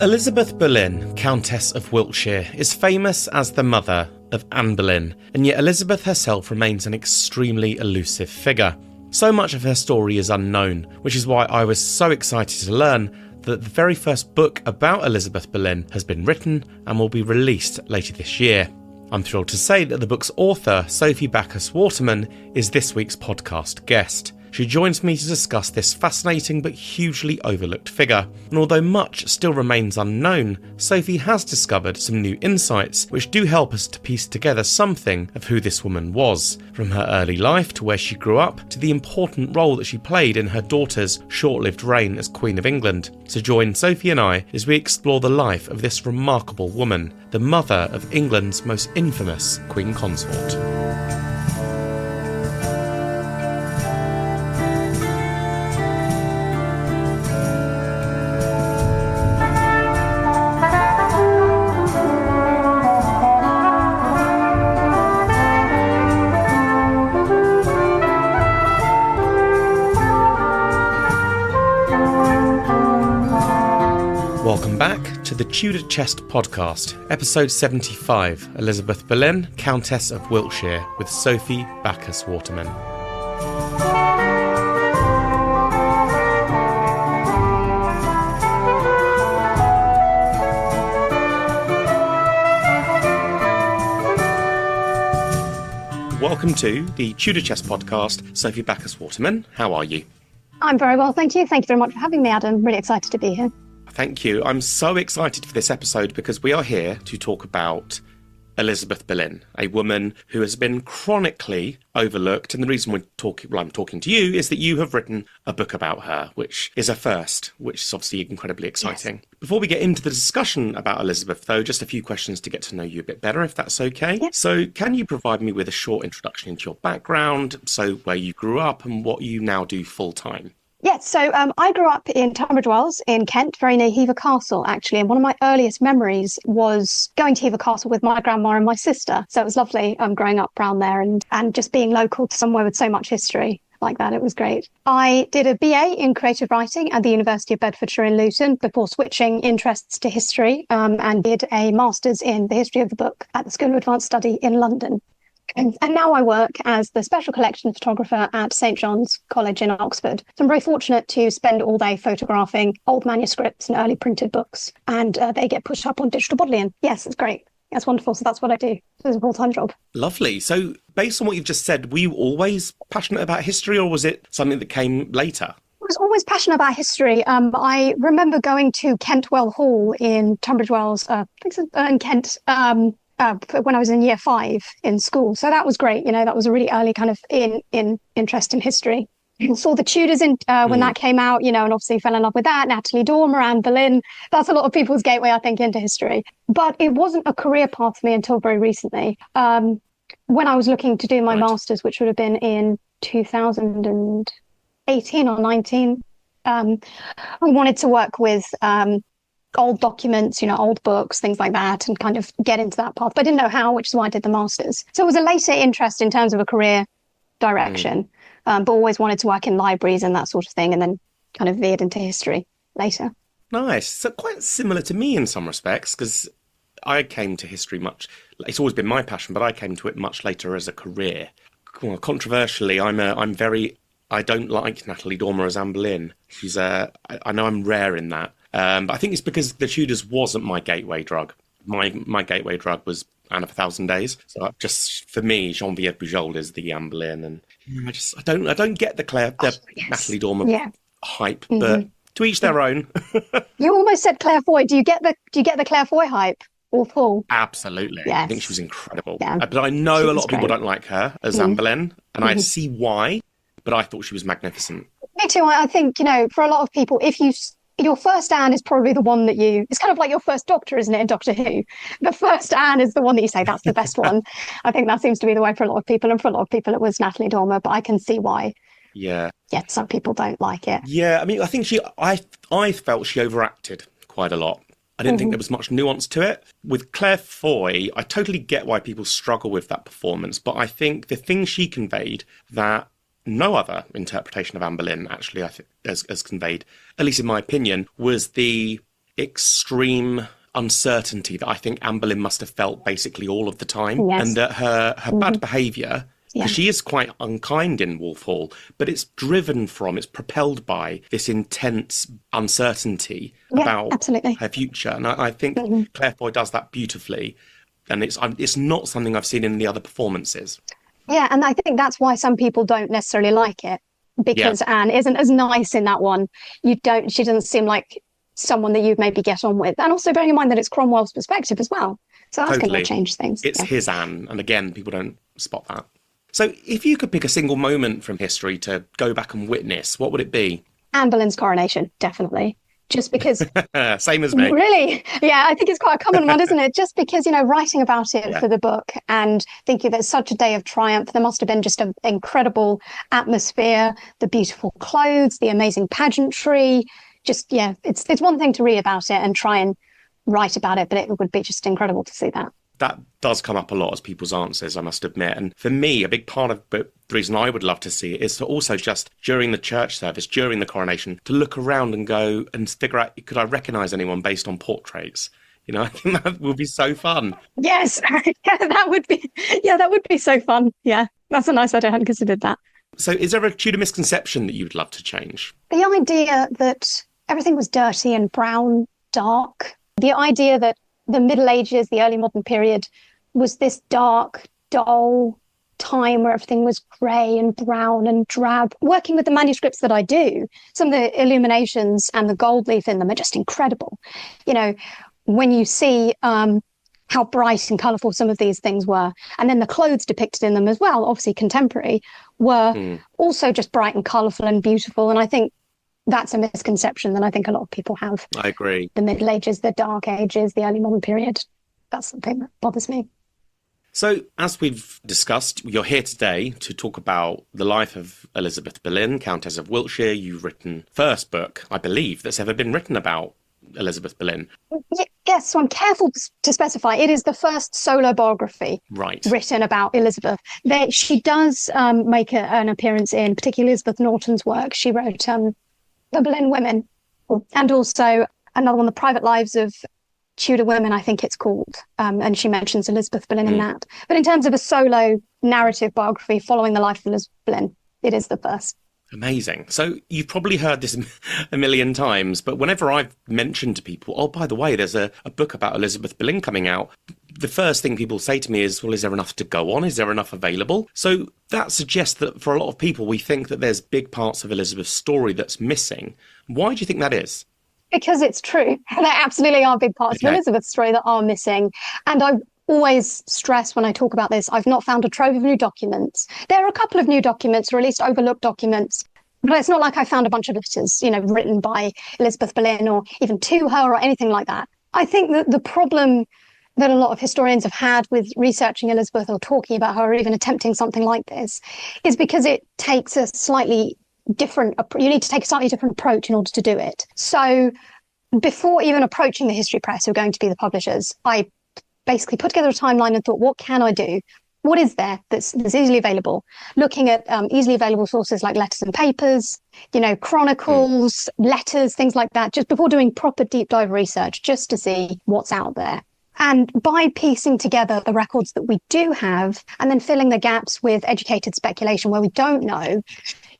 Elizabeth Boleyn, Countess of Wiltshire, is famous as the mother of Anne Boleyn, and yet Elizabeth herself remains an extremely elusive figure. So much of her story is unknown, which is why I was so excited to learn that the very first book about Elizabeth Boleyn has been written and will be released later this year. I'm thrilled to say that the book's author, Sophie Bacchus Waterman, is this week's podcast guest. She joins me to discuss this fascinating but hugely overlooked figure. And although much still remains unknown, Sophie has discovered some new insights which do help us to piece together something of who this woman was, from her early life to where she grew up to the important role that she played in her daughter's short-lived reign as Queen of England. So join Sophie and I as we explore the life of this remarkable woman, the mother of England's most infamous Queen Consort. Welcome back to the Tudor Chest podcast, episode 75, Elizabeth Boleyn, Countess of Wiltshire, with Sophie Bacchus Waterman. Welcome to the Tudor Chest podcast, Sophie Bacchus Waterman. How are you? I'm very well, thank you. Thank you very much for having me, Adam. Really excited to be here. Thank you. I'm so excited for this episode because we are here to talk about Elizabeth Boleyn, a woman who has been chronically overlooked. And the reason I'm talking to you is that you have written a book about her, which is a first, which is obviously incredibly exciting. Yes. Before we get into the discussion about Elizabeth, though, just a few questions to get to know you a bit better, if that's okay. Yes. So can you provide me with a short introduction into your background, so where you grew up and what you now do full time? Yes, so I grew up in Tunbridge Wells in Kent, very near Hever Castle, actually. And one of my earliest memories was going to Hever Castle with my grandma and my sister. So it was lovely growing up around there and just being local to somewhere with so much history like that. It was great. I did a BA in creative writing at the University of Bedfordshire in Luton before switching interests to history and did a master's in the history of the book at the School of Advanced Study in London. And now I work as the special collection photographer at St John's College in Oxford. So I'm very fortunate to spend all day photographing old manuscripts and early printed books, and they get pushed up on digital Bodleian. Yes, it's great. That's wonderful. So that's what I do. It's a full-time job. Lovely. So based on what you've just said, were you always passionate about history, or was it something that came later? I was always passionate about history. I remember going to Kentwell Hall in Tunbridge Wells, in Kent, when I was in year 5 in school. So that was great. You know, that was a really early kind of interest in history. Saw the Tudors when that came out, you know, and obviously fell in love with that. Natalie Dormer, Anne Boleyn. That's a lot of people's gateway, I think, into history. But it wasn't a career path for me until very recently. When I was looking to do my master's, which would have been in 2018 or 19, I wanted to work with old documents, you know, old books, things like that, and kind of get into that path. But I didn't know how, which is why I did the master's. So it was a later interest in terms of a career direction, but always wanted to work in libraries and that sort of thing, and then kind of veered into history later. Nice. So quite similar to me in some respects, because I came to history it's always been my passion, but I came to it much later as a career. Well, controversially, I don't like Natalie Dormer as Anne Boleyn. I know I'm rare in that. But I think it's because the Tudors wasn't my gateway drug. My gateway drug was Anne of 1,000 Days. So just for me, Geneviève Bujold is the Anne Boleyn, and I don't get the Natalie Dormer hype, but to each their own. You almost said Claire Foy. Do you get the Claire Foy hype? Or Paul? Absolutely. Yes. I think she was incredible. Yeah. But I know a lot of people don't like her as Anne Boleyn, and I see why. But I thought she was magnificent. Me too. I think, you know, for a lot of people, your first Anne is probably the one that it's kind of like your first Doctor, isn't it, in Doctor Who? The first Anne is the one that you say, that's the best one. I think that seems to be the way for a lot of people. And for a lot of people, it was Natalie Dormer, but I can see why. Yeah, some people don't like it. Yeah, I mean, I think I felt she overacted quite a lot. I didn't think there was much nuance to it. With Claire Foy, I totally get why people struggle with that performance, but I think the thing she conveyed that no other interpretation of Anne Boleyn actually, I think, has conveyed, at least in my opinion, was the extreme uncertainty that I think Anne Boleyn must have felt basically all of the time. Yes. And that her bad behaviour, Yeah. because she is quite unkind in Wolf Hall, but it's it's propelled by this intense uncertainty about absolutely. her future. And I think Claire Foy does that beautifully. And it's not something I've seen in the other performances. Yeah, and I think that's why some people don't necessarily like it, because Anne isn't as nice in that one. She doesn't seem like someone that you'd maybe get on with. And also bearing in mind that it's Cromwell's perspective as well. So that's going to change things. It's his Anne. And again, people don't spot that. So if you could pick a single moment from history to go back and witness, what would it be? Anne Boleyn's coronation, definitely. Just because... Same as me. Really? Yeah, I think it's quite a common one, isn't it? Just because, writing about it for the book and thinking that it's such a day of triumph, there must have been just an incredible atmosphere, the beautiful clothes, the amazing pageantry. Just, it's one thing to read about it and try and write about it, but it would be just incredible to see that. That does come up a lot as people's answers, I must admit. And for me, a big part of the reason I would love to see it is to also just, during the church service, during the coronation, to look around and go and figure out, could I recognise anyone based on portraits? I think that would be so fun. Yes, that would be so fun. Yeah, that's a nice idea. I hadn't considered that. So is there a Tudor misconception that you'd love to change? The idea that everything was dirty and brown, dark. The idea that the Middle Ages, the early modern period, was this dark, dull time where everything was grey and brown and drab. Working with the manuscripts that I do, some of the illuminations and the gold leaf in them are just incredible. When you see how bright and colourful some of these things were, and then the clothes depicted in them as well, obviously contemporary, were also just bright and colourful and beautiful. And I think that's a misconception that I think a lot of people have. I agree. The Middle Ages, the Dark Ages, the early modern period. That's something that bothers me. So, as we've discussed, you're here today to talk about the life of Elizabeth Boleyn, Countess of Wiltshire. You've written first book, I believe, that's ever been written about Elizabeth Boleyn. Yes, so I'm careful to specify. It is the first solo biography written about Elizabeth. She does make an appearance in particularly Elizabeth Norton's work. She wrote The Boleyn Women, and also another one, The Private Lives of Tudor Women, I think it's called. And she mentions Elizabeth Boleyn in that. But in terms of a solo narrative biography following the life of Elizabeth Boleyn, it is the first. Amazing. So you've probably heard this a million times, but whenever I've mentioned to people, oh, by the way, there's a book about Elizabeth Boleyn coming out, the first thing people say to me is, well, is there enough to go on? Is there enough available? So that suggests that for a lot of people, we think that there's big parts of Elizabeth's story that's missing. Why do you think that is? Because it's true. There absolutely are big parts of Elizabeth's story that are missing. And I always stress when I talk about this, I've not found a trove of new documents. There are a couple of new documents, or at least overlooked documents, but it's not like I found a bunch of letters, written by Elizabeth Boleyn or even to her or anything like that. I think that the problem that a lot of historians have had with researching Elizabeth or talking about her or even attempting something like this is because it takes a slightly different, you need to take a slightly different approach in order to do it. So before even approaching the history press, who are going to be the publishers, I basically put together a timeline and thought, what can I do? What is there that's easily available? Looking at easily available sources like letters and papers, chronicles, letters, things like that, just before doing proper deep dive research, just to see what's out there. And by piecing together the records that we do have and then filling the gaps with educated speculation where we don't know,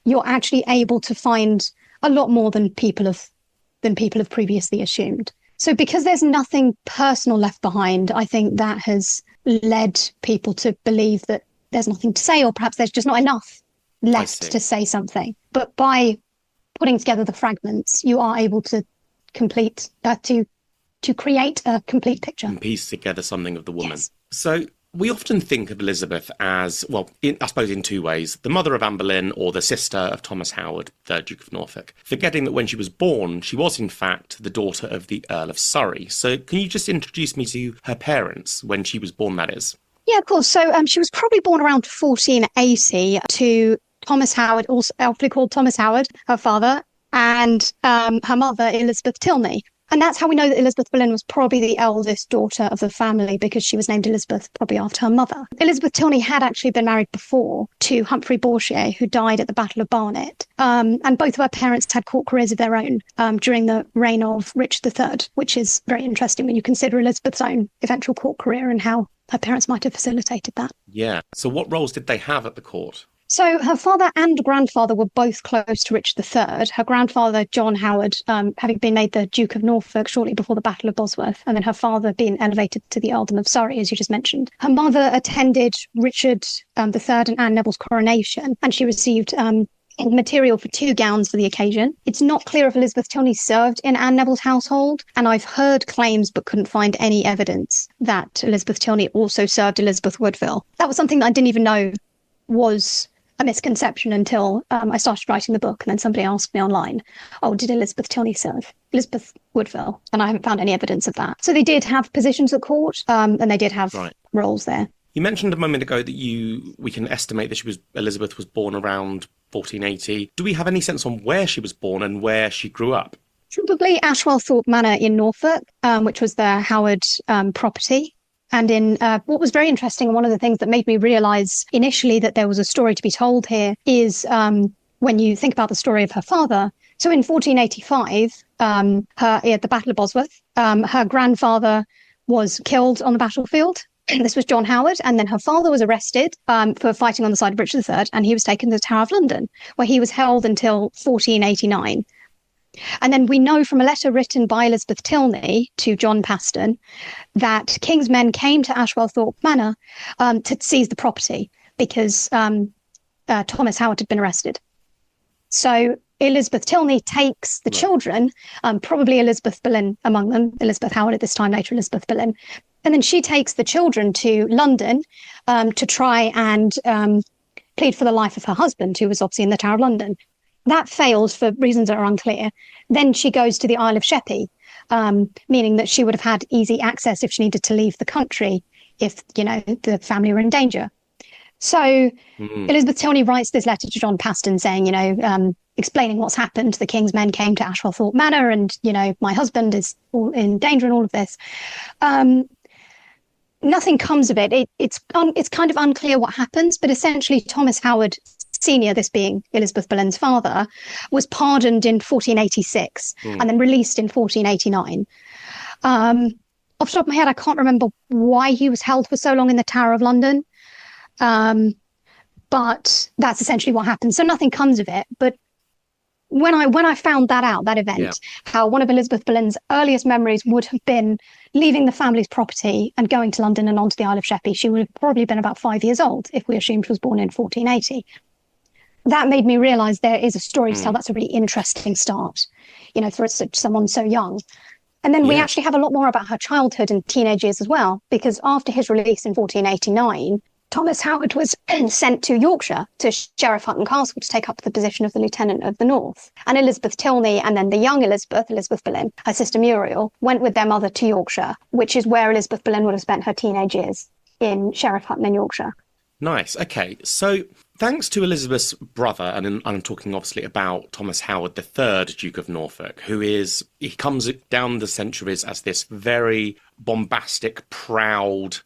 you're actually able to find a lot more than people have previously assumed. So because there's nothing personal left behind, I think that has led people to believe that there's nothing to say, or perhaps there's just not enough left to say something. But by putting together the fragments, you are able to create a complete picture. And piece together something of the woman. Yes. So we often think of Elizabeth as, well, I suppose in two ways, the mother of Anne Boleyn or the sister of Thomas Howard, 3rd Duke of Norfolk, forgetting that when she was born, she was in fact the daughter of the Earl of Surrey. So can you just introduce me to her parents when she was born, that is? Yeah, of course. So she was probably born around 1480 to Thomas Howard, also aptly called Thomas Howard, her father, and her mother, Elizabeth Tilney. And that's how we know that Elizabeth Boleyn was probably the eldest daughter of the family, because she was named Elizabeth probably after her mother. Elizabeth Tilney had actually been married before to Humphrey Bourchier, who died at the Battle of Barnet. And both of her parents had court careers of their own during the reign of Richard III, which is very interesting when you consider Elizabeth's own eventual court career and how her parents might have facilitated that. Yeah. So what roles did they have at the court? So her father and grandfather were both close to Richard III. Her grandfather, John Howard, having been made the Duke of Norfolk shortly before the Battle of Bosworth, and then her father being elevated to the Earldom of Surrey, as you just mentioned. Her mother attended Richard III and Anne Neville's coronation, and she received material for 2 gowns for the occasion. It's not clear if Elizabeth Tilney served in Anne Neville's household, and I've heard claims but couldn't find any evidence that Elizabeth Tilney also served Elizabeth Woodville. That was something that I didn't even know was a misconception until I started writing the book, and then somebody asked me online, oh, did Elizabeth Tilney serve Elizabeth Woodville? And I haven't found any evidence of that. So they did have positions at court, and they did have roles there. You mentioned a moment ago that we can estimate that Elizabeth was born around 1480. Do we have any sense on where she was born and where she grew up? Probably Ashwellthorpe Manor in Norfolk, which was the Howard property. And in what was very interesting, and one of the things that made me realise initially that there was a story to be told here is when you think about the story of her father. So in 1485, at the Battle of Bosworth, her grandfather was killed on the battlefield. This was John Howard, and then her father was arrested for fighting on the side of Richard III, and he was taken to the Tower of London, where he was held until 1489. And then we know from a letter written by Elizabeth Tilney to John Paston that King's men came to Ashwellthorpe Manor to seize the property because Thomas Howard had been arrested. So Elizabeth Tilney takes the children, probably Elizabeth Boleyn among them, Elizabeth Howard at this time, later Elizabeth Boleyn, and then she takes the children to London to try and plead for the life of her husband, who was obviously in the Tower of London. That fails for reasons that are unclear. Then she goes to the Isle of Sheppey, meaning that she would have had easy access if she needed to leave the country if, the family were in danger. So Elizabeth Tilney writes this letter to John Paston saying, explaining what's happened. The King's men came to Ashwellthorpe Manor and, my husband is in danger and all of this. Nothing comes of it. It's kind of unclear what happens, but essentially Thomas Howard Senior, this being Elizabeth Boleyn's father, was pardoned in 1486 and then released in 1489. Off the top of my head, I can't remember why he was held for so long in the Tower of London, but that's essentially what happened. So nothing comes of it. But when I found that out, that event, how one of Elizabeth Boleyn's earliest memories would have been leaving the family's property and going to London and onto the Isle of Sheppey, she would have probably been about 5 years old if we assumed she was born in 1480. That made me realise there is a story to tell. That's a really interesting start, for someone so young. And then we actually have a lot more about her childhood and teenage years as well, because after his release in 1489, Thomas Howard was sent to Yorkshire, to Sheriff Hutton Castle, to take up the position of the Lieutenant of the North. And Elizabeth Tilney and then the young Elizabeth Boleyn, her sister Muriel, went with their mother to Yorkshire, which is where Elizabeth Boleyn would have spent her teenage years, in Sheriff Hutton in Yorkshire. Nice. Okay. So thanks to Elizabeth's brother, and I'm talking obviously about Thomas Howard III, Duke of Norfolk, he comes down the centuries as this very bombastic, proud,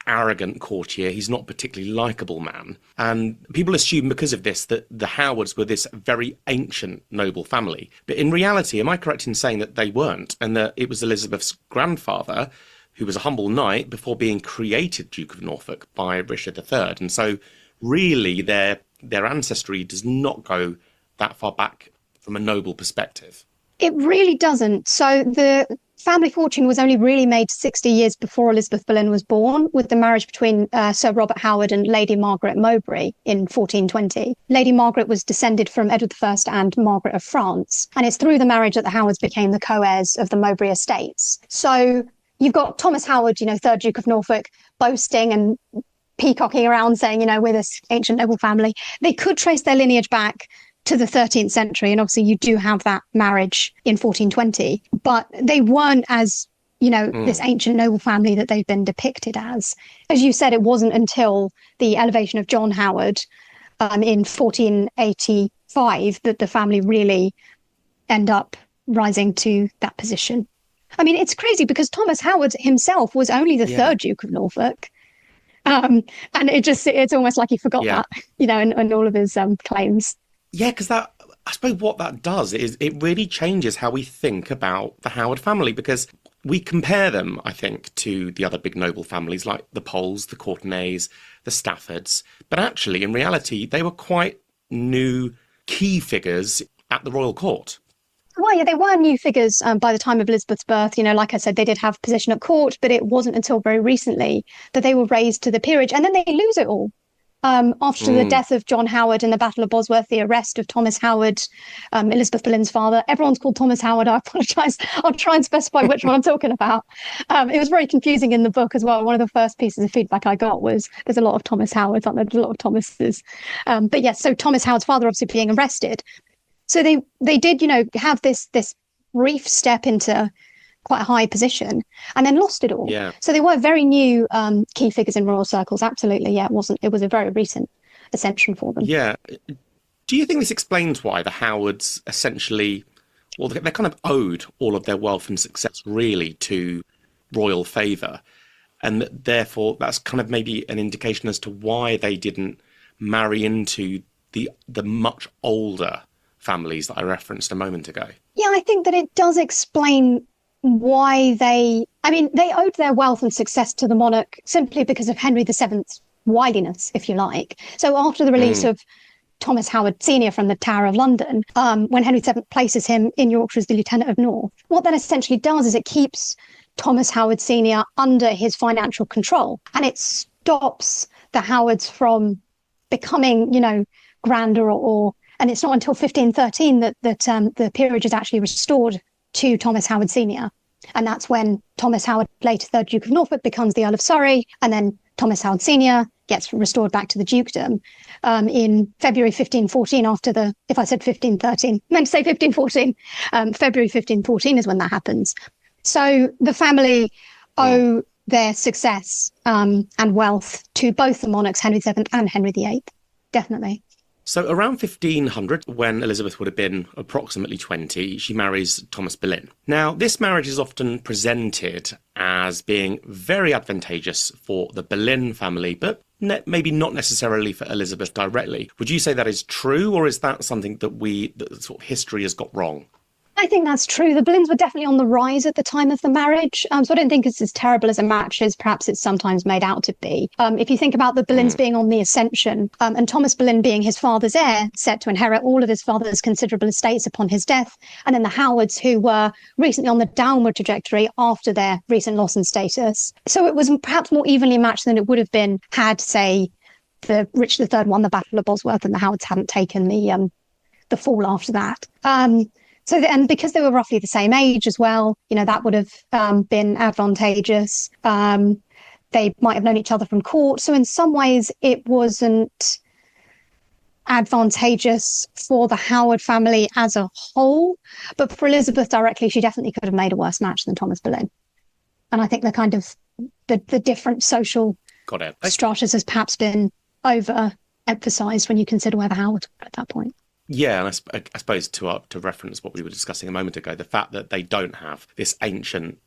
arrogant courtier. He's not a particularly likeable man. And people assume because of this that the Howards were this very ancient noble family. But in reality, am I correct in saying that they weren't, and that it was Elizabeth's grandfather who was a humble knight before being created Duke of Norfolk by Richard III. And so really their ancestry does not go that far back from a noble perspective. It really doesn't. So the family fortune was only really made 60 years before Elizabeth Boleyn was born, with the marriage between Sir Robert Howard and Lady Margaret Mowbray in 1420. Lady Margaret was descended from Edward I and Margaret of France. And it's through the marriage that the Howards became the co-heirs of the Mowbray estates. So you've got Thomas Howard, 3rd Duke of Norfolk, boasting and peacocking around saying, we're this ancient noble family. They could trace their lineage back to the 13th century. And obviously you do have that marriage in 1420, but they weren't as, this ancient noble family that they've been depicted as. As you said, it wasn't until the elevation of John Howard in 1485 that the family really end up rising to that position. I mean, it's crazy because Thomas Howard himself was only the third Duke of Norfolk. And it's almost like he forgot that, in all of his claims. Yeah, because I suppose what that does is it really changes how we think about the Howard family, because we compare them, I think, to the other big noble families like the Poles, the Courtenays, the Staffords. But actually, in reality, they were quite new key figures at the royal court. Well, yeah, they were new figures by the time of Elizabeth's birth. Like I said, they did have position at court, but it wasn't until very recently that they were raised to the peerage. And then they lose it all. After the death of John Howard in the Battle of Bosworth, the arrest of Thomas Howard, Elizabeth Boleyn's father. Everyone's called Thomas Howard. I apologise. I'll try and specify which one I'm talking about. It was very confusing in the book as well. One of the first pieces of feedback I got was there's a lot of Thomas Howards, aren't there? There's a lot of Thomases. But yes, so Thomas Howard's father obviously being arrested. So they did, have this brief step into quite a high position and then lost it all. Yeah. So they were very new key figures in royal circles. Absolutely. Yeah, it was a very recent ascension for them. Yeah. Do you think this explains why the Howards essentially, well, they're kind of owed all of their wealth and success really to royal favour, and that therefore that's kind of maybe an indication as to why they didn't marry into the much older families that I referenced a moment ago? Yeah, I think that it does explain why they owed their wealth and success to the monarch simply because of Henry VII's wiliness, if you like. So after the release of Thomas Howard Senior from the Tower of London, when Henry VII places him in Yorkshire as the Lieutenant of North, what that essentially does is it keeps Thomas Howard Senior under his financial control, and it stops the Howards from becoming, grander or and it's not until 1513 that the peerage is actually restored to Thomas Howard Senior. And that's when Thomas Howard, later 3rd Duke of Norfolk, becomes the Earl of Surrey, and then Thomas Howard Senior gets restored back to the dukedom in February 1514 if I said 1513, I meant to say 1514, February 1514 is when that happens. So the family owe their success and wealth to both the monarchs, Henry VII and Henry VIII, definitely. So around 1500, when Elizabeth would have been approximately 20, she marries Thomas Boleyn. Now, this marriage is often presented as being very advantageous for the Boleyn family, but maybe not necessarily for Elizabeth directly. Would you say that is true, or is that something that sort of history has got wrong? I think that's true. The Boleyns were definitely on the rise at the time of the marriage. So I don't think it's as terrible as a match as perhaps it's sometimes made out to be. If you think about the Boleyns being on the ascension and Thomas Boleyn being his father's heir, set to inherit all of his father's considerable estates upon his death, and then the Howards, who were recently on the downward trajectory after their recent loss in status. So it was perhaps more evenly matched than it would have been had, say, Richard III won the Battle of Bosworth and the Howards hadn't taken the fall after that. And because they were roughly the same age as well, that would have been advantageous. They might have known each other from court. So in some ways, it wasn't advantageous for the Howard family as a whole. But for Elizabeth directly, she definitely could have made a worse match than Thomas Boleyn. And I think the different social stratas has perhaps been overemphasised when you consider where the Howards were at that point. Yeah, and I suppose to reference what we were discussing a moment ago, the fact that they don't have this ancient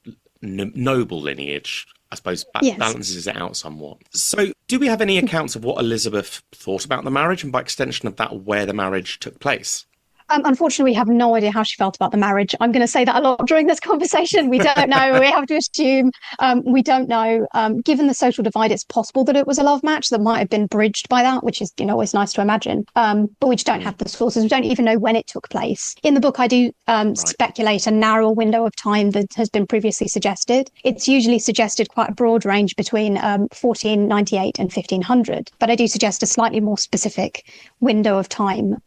noble lineage, I suppose, balances it out somewhat. So do we have any accounts of what Elizabeth thought about the marriage, and by extension of that, where the marriage took place? Unfortunately, we have no idea how she felt about the marriage. I'm going to say that a lot during this conversation. We don't know. We have to assume. We don't know. Given the social divide, it's possible that it was a love match that might have been bridged by that, which is, always nice to imagine. But we just don't have the sources. We don't even know when it took place. In the book, I do speculate a narrower window of time that has been previously suggested. It's usually suggested quite a broad range between 1498 and 1500. But I do suggest a slightly more specific window of time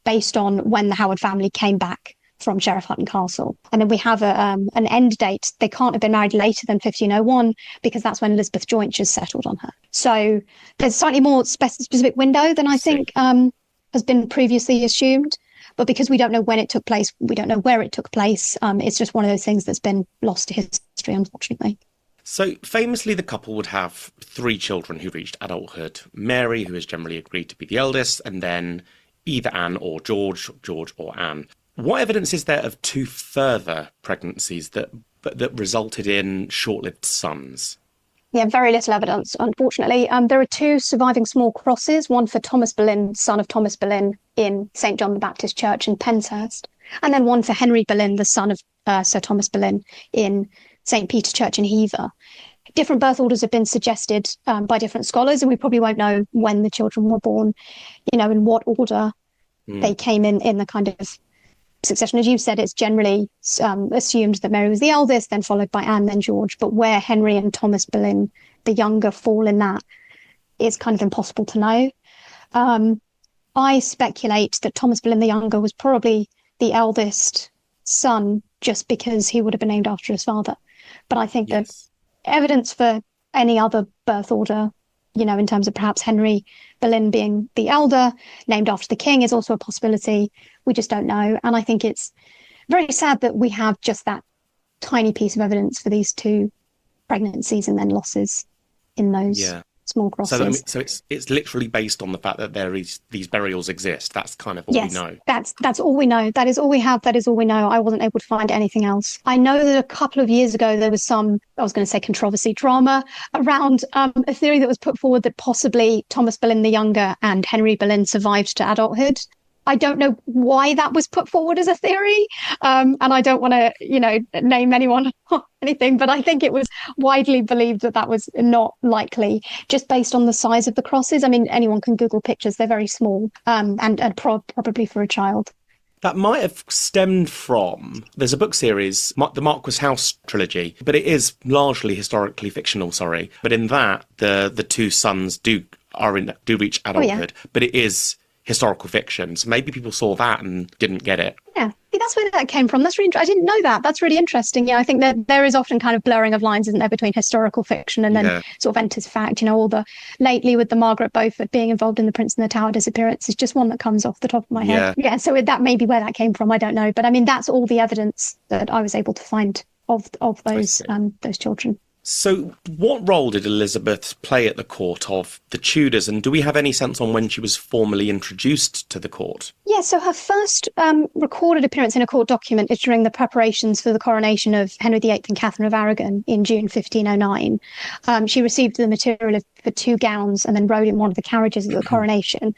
based on when the Howard family came back from Sheriff Hutton Castle. And then we have an end date. They can't have been married later than 1501 because that's when Elizabeth Jointure's settled on her. So there's a slightly more specific window than I think has been previously assumed. But because we don't know when it took place, we don't know where it took place. It's just one of those things that's been lost to history, unfortunately. So famously, the couple would have 3 children who reached adulthood. Mary, who is generally agreed to be the eldest, and then either Anne or George or Anne. What evidence is there of 2 further pregnancies that but that resulted in short-lived sons. Yeah, very little evidence, unfortunately. There are two surviving small crosses, one for Thomas Boleyn, son of Thomas Boleyn, in St. John the Baptist Church in Penshurst, and then one for Henry Boleyn, the son of Sir Thomas Boleyn, in St. Peter Church in Hever. Different birth orders have been suggested by different scholars, and we probably won't know when the children were born, in what order they came in the kind of succession. As you said, it's generally assumed that Mary was the eldest, then followed by Anne, then George. But where Henry and Thomas Boleyn, the younger, fall in that is kind of impossible to know. I speculate that Thomas Boleyn the younger was probably the eldest son just because he would have been named after his father. But I think that evidence for any other birth order, in terms of perhaps Henry Boleyn being the elder, named after the king, is also a possibility. We just don't know. And I think it's very sad that we have just that tiny piece of evidence for these two pregnancies and then losses in those small crosses. So it's literally based on the fact that these burials exist. That's kind of all we know. That's all we know. That is all we have. That is all we know. I wasn't able to find anything else. I know that a couple of years ago there was some, I was going to say controversy, drama around a theory that was put forward that possibly Thomas Boleyn the younger and Henry Boleyn survived to adulthood. I don't know why that was put forward as a theory, and I don't want to, name anyone or anything, but I think it was widely believed that was not likely, just based on the size of the crosses. I mean, anyone can Google pictures; they're very small, and probably for a child. That might have stemmed from, there's a book series, the Marquis House trilogy, but it is largely historically fictional. But in that, the two sons do reach adulthood, but it is historical fiction. So maybe people saw that and didn't get it. Yeah, that's where that came from. That's really I didn't know that. That's really interesting. I think that there is often kind of blurring of lines, isn't there, between historical fiction and then sort of enters fact. All the lately with the Margaret Beaufort being involved in the Prince and the Tower disappearance is just one that comes off the top of my head. Yeah, so that may be where that came from. I don't know, but I mean that's all the evidence that I was able to find of those children. So what role did Elizabeth play at the court of the Tudors, and do we have any sense on when she was formally introduced to the court? Yeah, so her first recorded appearance in a court document is during the preparations for the coronation of Henry VIII and Catherine of Aragon in June 1509. She received the material for 2 gowns and then rode in one of the carriages at the coronation.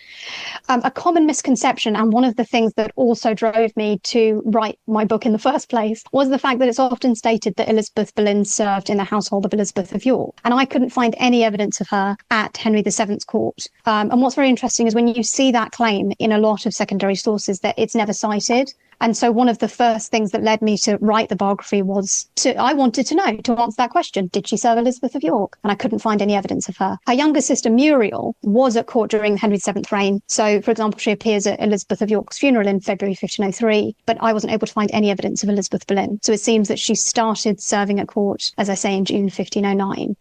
A common misconception, and one of the things that also drove me to write my book in the first place, was the fact that it's often stated that Elizabeth Boleyn served in the household of Elizabeth of York. And I couldn't find any evidence of her at Henry VII's court. And what's very interesting is when you see that claim in a lot of secondary sources, that it's never cited. And so one of the first things that led me to write the biography was I wanted to know, to answer that question, did she serve Elizabeth of York? And I couldn't find any evidence of her. Her younger sister Muriel was at court during Henry VII's reign. So, for example, she appears at Elizabeth of York's funeral in February 1503, but I wasn't able to find any evidence of Elizabeth Boleyn. So it seems that she started serving at court, as I say, in June 1509.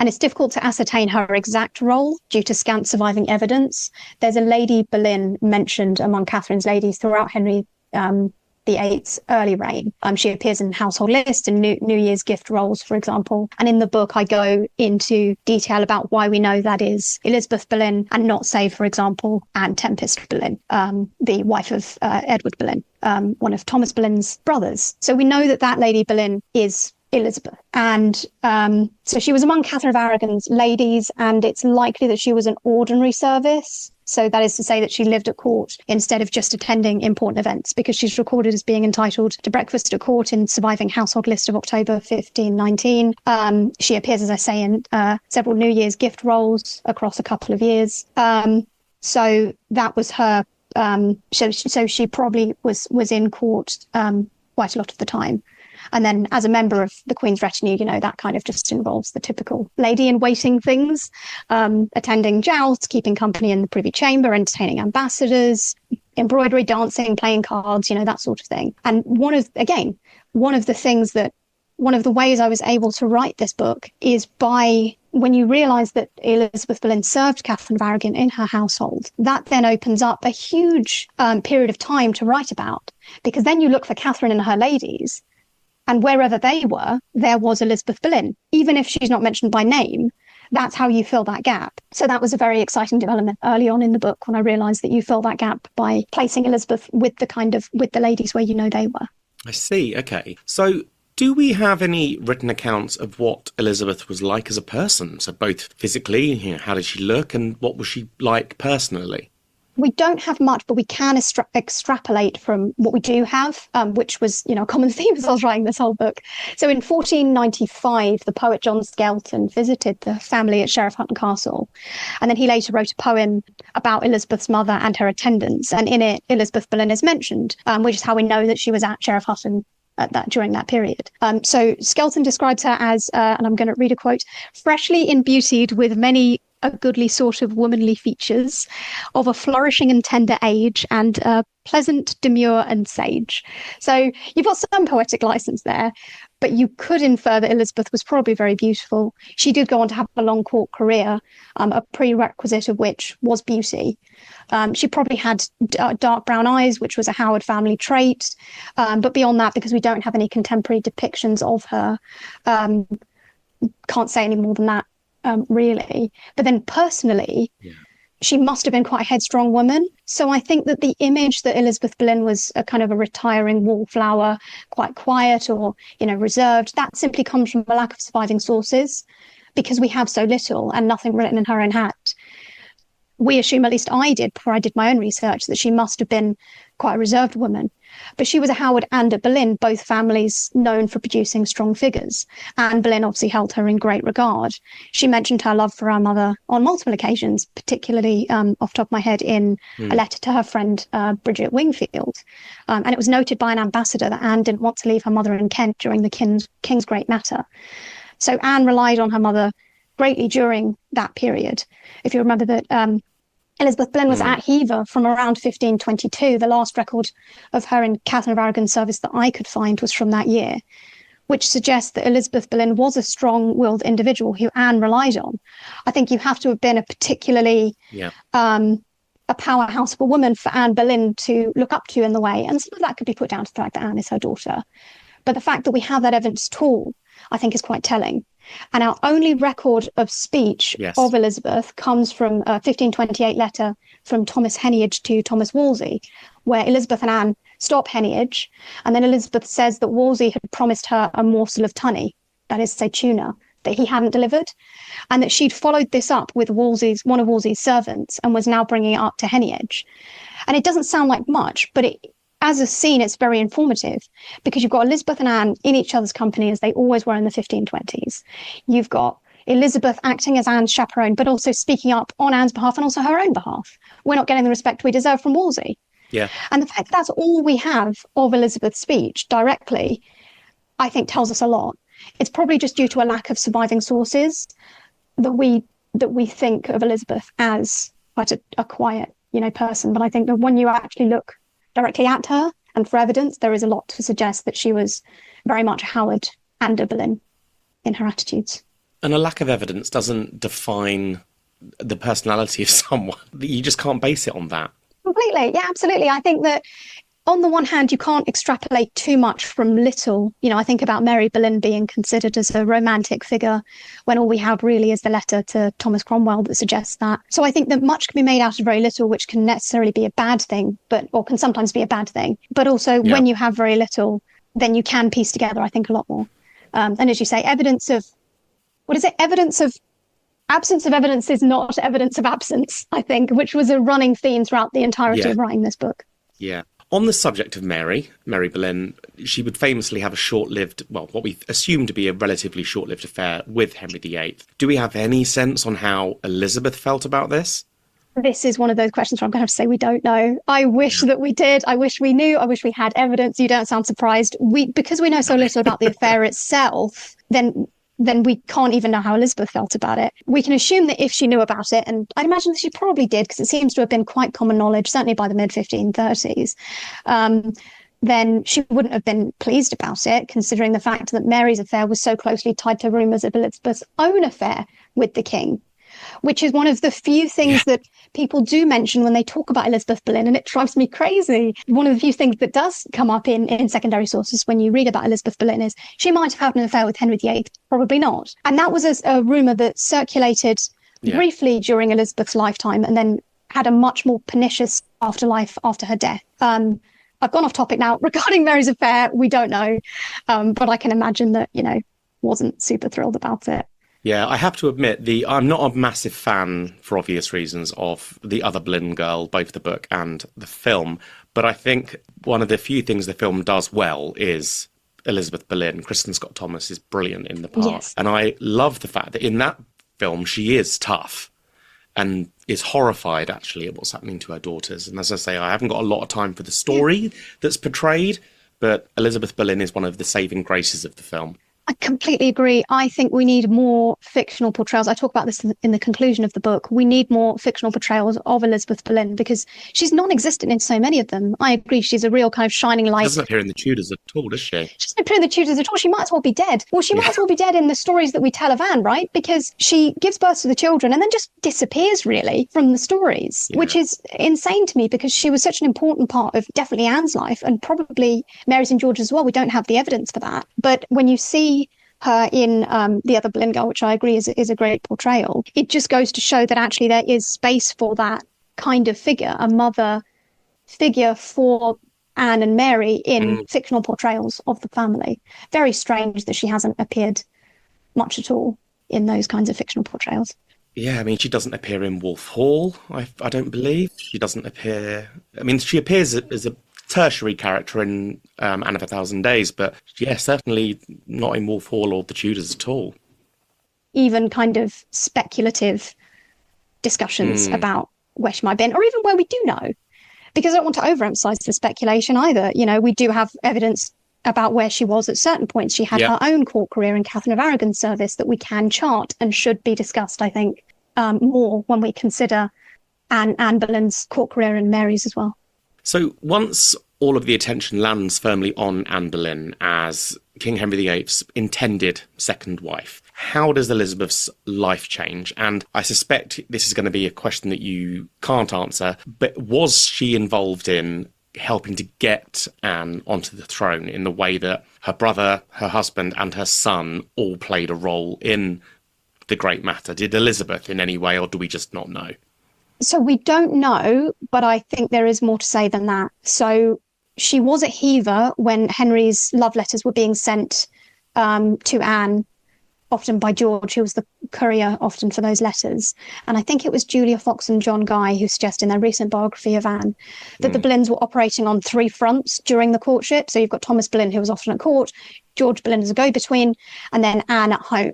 And it's difficult to ascertain her exact role due to scant surviving evidence. There's a Lady Boleyn mentioned among Catherine's ladies throughout Henry VIII's early reign. She appears in household lists and New Year's gift rolls, for example. And in the book, I go into detail about why we know that is Elizabeth Boleyn and not, say, for example, Anne Tempest Boleyn, the wife of Edward Boleyn, one of Thomas Boleyn's brothers. So we know that Lady Boleyn is Elizabeth. And so she was among Catherine of Aragon's ladies, and it's likely that she was an ordinary service. So that is to say that she lived at court instead of just attending important events, because she's recorded as being entitled to breakfast at court in surviving household list of October 1519. She appears, as I say, in several New Year's gift rolls across a couple of years. So that was her. So she probably was in court quite a lot of the time. And then as a member of the Queen's retinue, that kind of just involves the typical lady-in-waiting things, attending jousts, keeping company in the Privy Chamber, entertaining ambassadors, embroidery, dancing, playing cards, that sort of thing. And one of the ways I was able to write this book is by, when you realise that Elizabeth Boleyn served Catherine of Aragon in her household, that then opens up a huge period of time to write about, because then you look for Catherine and her ladies, and wherever they were, there was Elizabeth Boleyn. Even if she's not mentioned by name, that's how you fill that gap. So that was a very exciting development early on in the book, when I realised that you fill that gap by placing Elizabeth with the ladies where they were. I see. Okay. So Do we have any written accounts of what Elizabeth was like as a person? So both physically, how did she look, and what was she like personally? We don't have much, but we can extrapolate from what we do have, which was, a common theme as I was writing this whole book. So in 1495, the poet John Skelton visited the family at Sheriff Hutton Castle. And then he later wrote a poem about Elizabeth's mother and her attendants. And in it, Elizabeth Boleyn is mentioned, which is how we know that she was at Sheriff Hutton during that period. So Skelton describes her as, and I'm going to read a quote, freshly imbued with many a goodly sort of womanly features, of a flourishing and tender age, and pleasant, demure, and sage. So you've got some poetic license there, but you could infer that Elizabeth was probably very beautiful. She did go on to have a long court career, a prerequisite of which was beauty. She probably had dark brown eyes, which was a Howard family trait. But beyond that, because we don't have any contemporary depictions of her, can't say any more than that. Really. But then personally, she must have been quite a headstrong woman. So I think that the image that Elizabeth Boleyn was a kind of a retiring wallflower, quite quiet or, reserved, that simply comes from a lack of surviving sources because we have so little and nothing written in her own hand. We assume, at least I did before I did my own research, that she must have been quite a reserved woman. But she was a Howard and a Boleyn, both families known for producing strong figures. Anne Boleyn obviously held her in great regard. She mentioned her love for her mother on multiple occasions, particularly off the top of my head in a letter to her friend Bridget Wingfield. And it was noted by an ambassador that Anne didn't want to leave her mother in Kent during the King's Great Matter. So Anne relied on her mother greatly during that period. If you remember that Elizabeth Boleyn was at Hever from around 1522. The last record of her in Catherine of Aragon's service that I could find was from that year, which suggests that Elizabeth Boleyn was a strong-willed individual who Anne relied on. I think you have to have been a particularly a powerhouse of a woman for Anne Boleyn to look up to in the way. And some of that could be put down to the fact that Anne is her daughter. But the fact that we have that evidence at all, I think, is quite telling. And our only record of speech of Elizabeth comes from a 1528 letter from Thomas Heneage to Thomas Wolsey, where Elizabeth and Anne stop Heneage. And then Elizabeth says that Wolsey had promised her a morsel of tunny, that is to say tuna, that he hadn't delivered, and that she'd followed this up with one of Wolsey's servants and was now bringing it up to Heneage. And it doesn't sound like much, but as a scene, it's very informative because you've got Elizabeth and Anne in each other's company as they always were in the 1520s. You've got Elizabeth acting as Anne's chaperone, but also speaking up on Anne's behalf and also her own behalf. We're not getting the respect we deserve from Wolsey. Yeah. And the fact that that's all we have of Elizabeth's speech directly, I think tells us a lot. It's probably just due to a lack of surviving sources that we think of Elizabeth as quite a quiet, person. But I think that when you actually look directly at her and for evidence, there is a lot to suggest that she was very much a Howard and a Boleyn in her attitudes. And a lack of evidence doesn't define the personality of someone. You just can't base it on that. Completely. Yeah, absolutely. I think that on the one hand, you can't extrapolate too much from little. I think about Mary Boleyn being considered as a romantic figure when all we have really is the letter to Thomas Cromwell that suggests that. So I think that much can be made out of very little, which can necessarily be a bad thing, or can sometimes be a bad thing. But also when you have very little, then you can piece together, I think, a lot more. And as you say, absence of evidence is not evidence of absence, I think, which was a running theme throughout the entirety of writing this book. Yeah. On the subject of Mary Boleyn, she would famously have a short-lived, what we assume to be a relatively short-lived affair with Henry VIII. Do we have any sense on how Elizabeth felt about this? This is one of those questions where I'm going to have to say we don't know. I wish that we did. I wish we knew. I wish we had evidence. You don't sound surprised. Because we know so little about the affair itself, then we can't even know how Elizabeth felt about it. We can assume that if she knew about it, and I'd imagine that she probably did, because it seems to have been quite common knowledge, certainly by the mid-1530s, then she wouldn't have been pleased about it, considering the fact that Mary's affair was so closely tied to rumours of Elizabeth's own affair with the king, which is one of the few things that people do mention when they talk about Elizabeth Boleyn, and it drives me crazy. One of the few things that does come up in secondary sources when you read about Elizabeth Boleyn is she might have had an affair with Henry VIII, probably not. And that was a rumour that circulated briefly during Elizabeth's lifetime and then had a much more pernicious afterlife after her death. I've gone off topic now. Regarding Mary's affair, we don't know. But I can imagine that, wasn't super thrilled about it. Yeah, I have to admit, I'm not a massive fan, for obvious reasons, of the other Boleyn girl, both the book and the film. But I think one of the few things the film does well is Elizabeth Boleyn. Kristen Scott Thomas is brilliant in the part. Yes. And I love the fact that in that film, she is tough and is horrified, actually, at what's happening to her daughters. And as I say, I haven't got a lot of time for the story that's portrayed, but Elizabeth Boleyn is one of the saving graces of the film. I completely agree. I think we need more fictional portrayals. I talk about this in the conclusion of the book. We need more fictional portrayals of Elizabeth Boleyn because she's non-existent in so many of them. I agree. She's a real kind of shining light. She doesn't appear in the Tudors at all, does she? She doesn't appear in the Tudors at all. She might as well be dead. Well, she might as well be dead in the stories that we tell of Anne, right? Because she gives birth to the children and then just disappears, really, from the stories, which is insane to me because she was such an important part of definitely Anne's life and probably Mary's and George's as well. We don't have the evidence for that. But when you see her in The Other Boleyn Girl, which I agree is a great portrayal, it just goes to show that actually there is space for that kind of figure, a mother figure for Anne and Mary in fictional portrayals of the family. Very strange that she hasn't appeared much at all in those kinds of fictional portrayals. Yeah, I mean, she doesn't appear in Wolf Hall, I don't believe. She doesn't appear... I mean, she appears as a tertiary character in Anne of 1,000 Days, but certainly not in Wolf Hall or the Tudors at all. Even kind of speculative discussions about where she might have been, or even where we do know, because I don't want to overemphasize the speculation either. We do have evidence about where she was at certain points. She had her own court career in Catherine of Aragon's service that we can chart and should be discussed, I think, more when we consider Anne Boleyn's court career and Mary's as well. So once all of the attention lands firmly on Anne Boleyn as King Henry VIII's intended second wife, how does Elizabeth's life change? And I suspect this is going to be a question that you can't answer, but was she involved in helping to get Anne onto the throne in the way that her brother, her husband and her son all played a role in the great matter? Did Elizabeth in any way, or do we just not know? So we don't know, but I think there is more to say than that. So she was at Hever when Henry's love letters were being sent to Anne, often by George, who was the courier often for those letters. And I think it was Julia Fox and John Guy who suggest in their recent biography of Anne that the Boleyns were operating on three fronts during the courtship. So you've got Thomas Boleyn, who was often at court, George Boleyn as a go-between, and then Anne at home.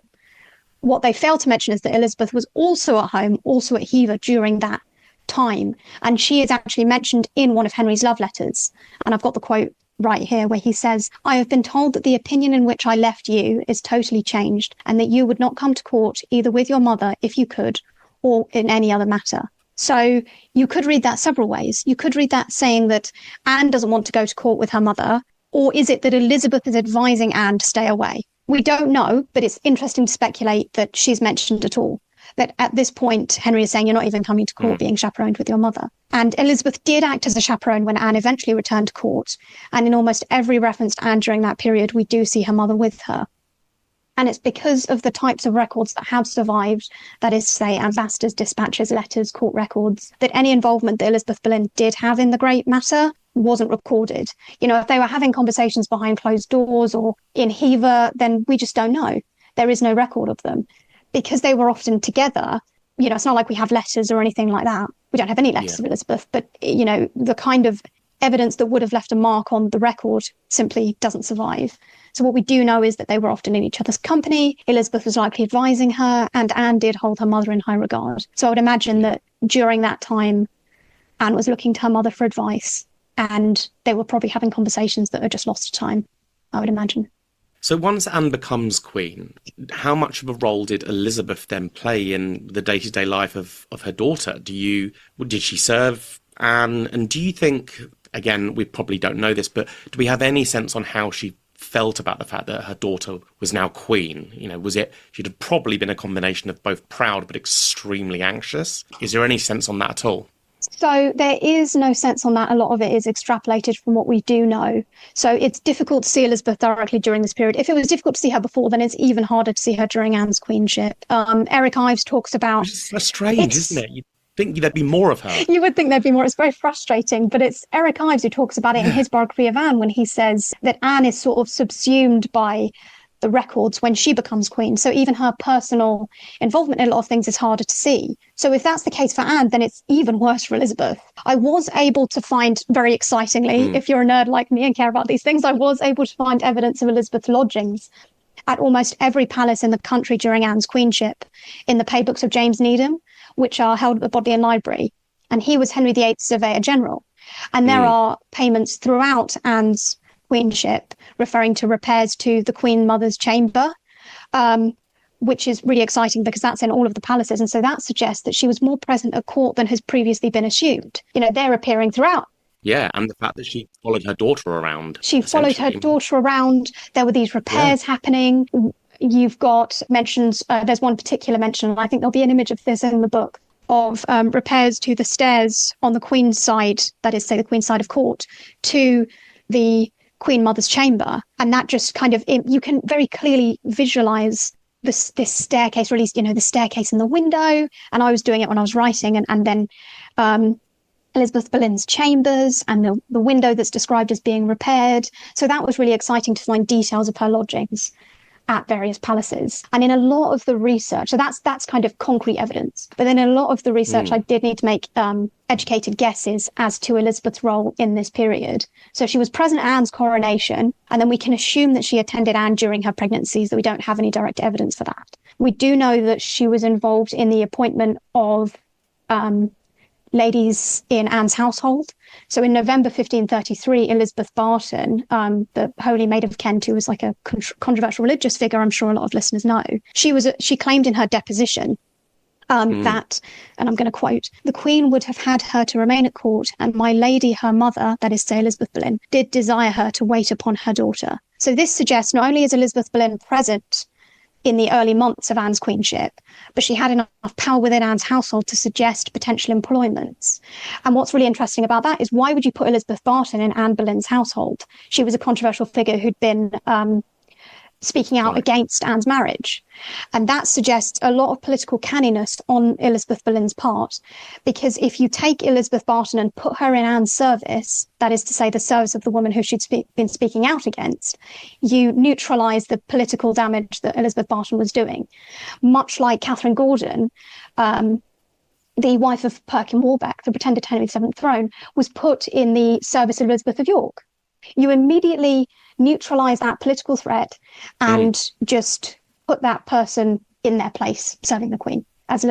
What they failed to mention is that Elizabeth was also at home, also at Hever during that time. And she is actually mentioned in one of Henry's love letters. And I've got the quote right here where he says, "I have been told that the opinion in which I left you is totally changed and that you would not come to court either with your mother if you could or in any other matter." So you could read that several ways. You could read that saying that Anne doesn't want to go to court with her mother, or is it that Elizabeth is advising Anne to stay away? We don't know, but it's interesting to speculate that she's mentioned at all. That at this point, Henry is saying, you're not even coming to court being chaperoned with your mother. And Elizabeth did act as a chaperone when Anne eventually returned to court. And in almost every reference to Anne during that period, we do see her mother with her. And it's because of the types of records that have survived, that is to say, ambassadors' dispatches, letters, court records, that any involvement that Elizabeth Boleyn did have in the great matter wasn't recorded. If they were having conversations behind closed doors or in Hever, then we just don't know. There is no record of them. Because they were often together, it's not like we have letters or anything like that. We don't have any letters of Elizabeth, but, the kind of evidence that would have left a mark on the record simply doesn't survive. So what we do know is that they were often in each other's company. Elizabeth was likely advising her, and Anne did hold her mother in high regard. So I would imagine that during that time, Anne was looking to her mother for advice, and they were probably having conversations that are just lost to time, I would imagine. So once Anne becomes queen, how much of a role did Elizabeth then play in the day-to-day life of her daughter? Did she serve Anne? And do you think, again, we probably don't know this, but do we have any sense on how she felt about the fact that her daughter was now queen? She'd have probably been a combination of both proud but extremely anxious. Is there any sense on that at all? So there is no sense on that. A lot of it is extrapolated from what we do know. So it's difficult to see Elizabeth directly during this period. If it was difficult to see her before, then it's even harder to see her during Anne's queenship. Eric Ives talks about... It's so strange, isn't it? think there'd be more of her. You would think there'd be more. It's very frustrating, but it's Eric Ives who talks about it in his biography of Anne when he says that Anne is sort of subsumed by the records when she becomes queen. So even her personal involvement in a lot of things is harder to see. So if that's the case for Anne, then it's even worse for Elizabeth. I was able to find, very excitingly, if you're a nerd like me and care about these things, I was able to find evidence of Elizabeth's lodgings at almost every palace in the country during Anne's queenship in the pay books of James Needham, which are held at the Bodleian Library. And he was Henry VIII's Surveyor General. And there are payments throughout Anne's queenship referring to repairs to the Queen Mother's chamber, which is really exciting because that's in all of the palaces. And so that suggests that she was more present at court than has previously been assumed. You know, they're appearing throughout. Yeah, and the fact that she followed her daughter around. She followed her daughter around. There were these repairs happening. You've got mentions, there's one particular mention, and I think there'll be an image of this in the book, of repairs to the stairs on the Queen's side, that is, say, the Queen's side of court, to the Queen Mother's chamber. And that just kind of, you can very clearly visualize this staircase, or at least, you know, the staircase in the window. And I was doing it when I was writing, and then Elizabeth Boleyn's chambers and the window that's described as being repaired. So that was really exciting to find details of her lodgings at various palaces. And in a lot of the research, so that's kind of concrete evidence, but then in a lot of the research I did need to make educated guesses as to Elizabeth's role in this period. So she was present at Anne's coronation, and then we can assume that she attended Anne during her pregnancies, that we don't have any direct evidence for that. We do know that she was involved in the appointment of ladies in Anne's household. So in November 1533, Elizabeth Barton, the Holy Maid of Kent, who was like a controversial religious figure, I'm sure a lot of listeners know, she claimed in her deposition that, and I'm going to quote, "The Queen would have had her to remain at court, and my lady, her mother," that is to say Elizabeth Boleyn, "did desire her to wait upon her daughter." So this suggests not only is Elizabeth Boleyn present in the early months of Anne's queenship, but she had enough power within Anne's household to suggest potential employments. And what's really interesting about that is, why would you put Elizabeth Barton in Anne Boleyn's household? She was a controversial figure who'd been speaking out against Anne's marriage. And that suggests a lot of political canniness on Elizabeth Boleyn's part, because if you take Elizabeth Barton and put her in Anne's service, that is to say the service of the woman who she'd been speaking out against, you neutralise the political damage that Elizabeth Barton was doing. Much like Catherine Gordon, the wife of Perkin Warbeck, the pretended Henry VII's throne, was put in the service of Elizabeth of York. You immediately neutralise that political threat and just put that person in their place, serving the Queen, as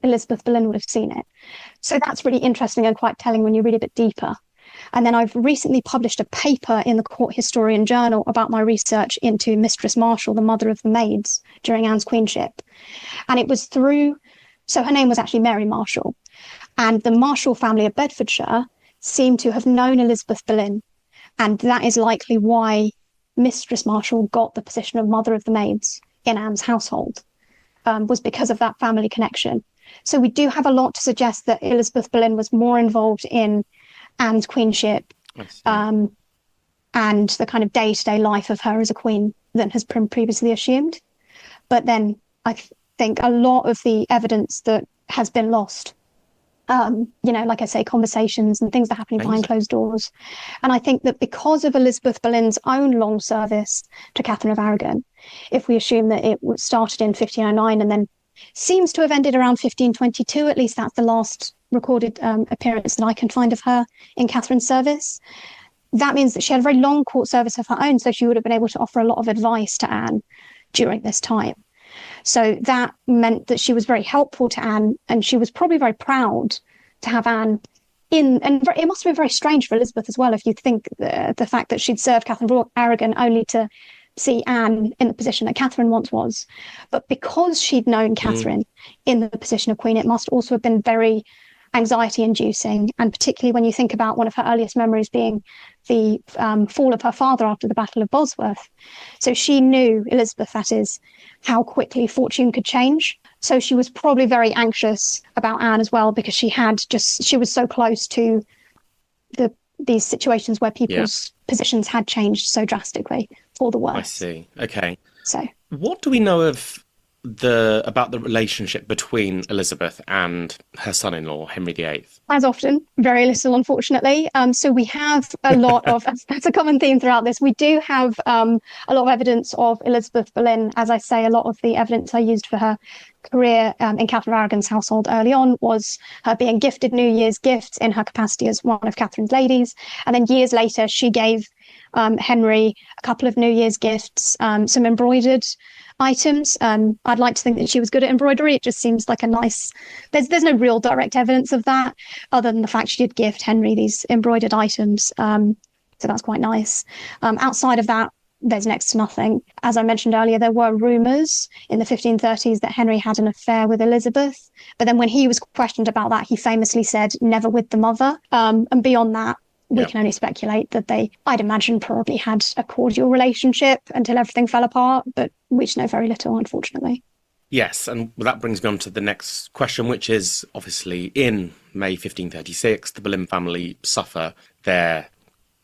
Elizabeth Boleyn would have seen it. So that's really interesting and quite telling when you read a bit deeper. And then I've recently published a paper in the Court Historian Journal about my research into Mistress Marshall, the mother of the maids, during Anne's queenship. And it was so her name was actually Mary Marshall. And the Marshall family of Bedfordshire seemed to have known Elizabeth Boleyn. And that is likely why Mistress Marshall got the position of mother of the maids in Anne's household, was because of that family connection. So we do have a lot to suggest that Elizabeth Boleyn was more involved in Anne's queenship and the kind of day-to-day life of her as a queen than has been previously assumed. But then I think a lot of the evidence that has been lost, like I say, conversations and things that are happening behind closed doors. And I think that because of Elizabeth Boleyn's own long service to Catherine of Aragon, if we assume that it started in 1509 and then seems to have ended around 1522, at least that's the last recorded appearance that I can find of her in Catherine's service, that means that she had a very long court service of her own, so she would have been able to offer a lot of advice to Anne during this time. So that meant that she was very helpful to Anne, and she was probably very proud to have Anne in. And it must have been very strange for Elizabeth as well, if you think the fact that she'd served Catherine of Aragon only to see Anne in the position that Catherine once was. But because she'd known Catherine in the position of queen, it must also have been very anxiety-inducing, and particularly when you think about one of her earliest memories being the fall of her father after the Battle of Bosworth. So she knew, Elizabeth that is, how quickly fortune could change. So she was probably very anxious about Anne as well, because she was so close to these situations where people's positions had changed so drastically for the worse. I see. Okay. So what do we know of the relationship between Elizabeth and her son-in-law, Henry VIII? As often, very little, unfortunately. So we have a lot of, that's a common theme throughout this. We do have a lot of evidence of Elizabeth Boleyn. As I say, a lot of the evidence I used for her career in Catherine of Aragon's household early on was her being gifted New Year's gifts in her capacity as one of Catherine's ladies. And then years later, she gave Henry a couple of New Year's gifts, some embroidered items. I'd like to think that she was good at embroidery. It just seems like a nice, there's no real direct evidence of that other than the fact she did gift Henry these embroidered items. So that's quite nice. Outside of that, there's next to nothing. As I mentioned earlier, there were rumours in the 1530s that Henry had an affair with Elizabeth. But then when he was questioned about that, he famously said, never with the mother. And beyond that, we can only speculate that they, I'd imagine, probably had a cordial relationship until everything fell apart, but we just know very little, unfortunately. Yes, and that brings me on to the next question, which is obviously in May 1536, the Boleyn family suffer their